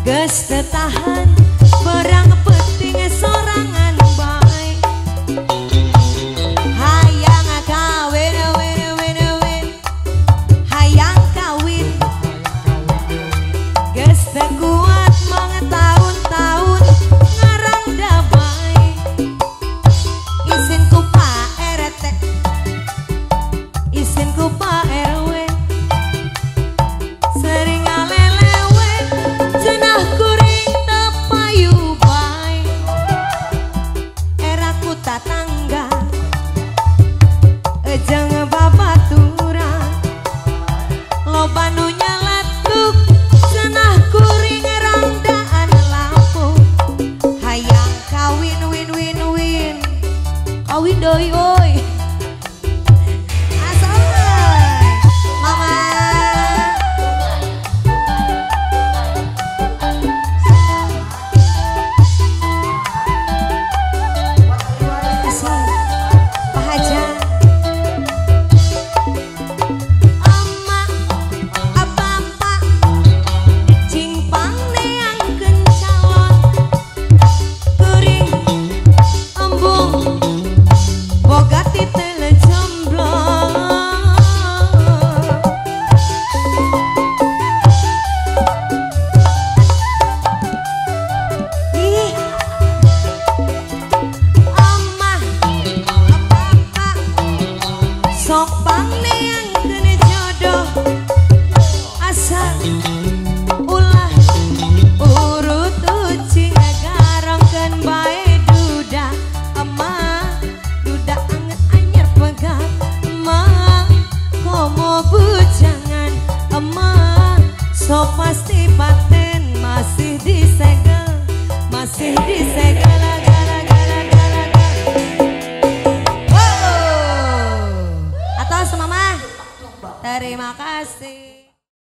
Geus teu tahan perang penting sorangan bae. Hayang kawin win hayang kawin. Geus teu kuat mong tahun-tahun ngarang da bae. Isin ku Pak RT, isin ku Pak RW, sering alelewe cenah kuring tepayu bae. Era ku tatangga ejeng babaturan, loba nu nyeletuk cenah kuring rangdaan lampu. Hayang kawin win kawin doi oi. Sok pangneangkeun jodoh asal ulah urut ucing garongkeun bae duda emah, duda anget anyar pegat emah, komo bujangan emah, sok pasti paten masih disegel Terima kasih.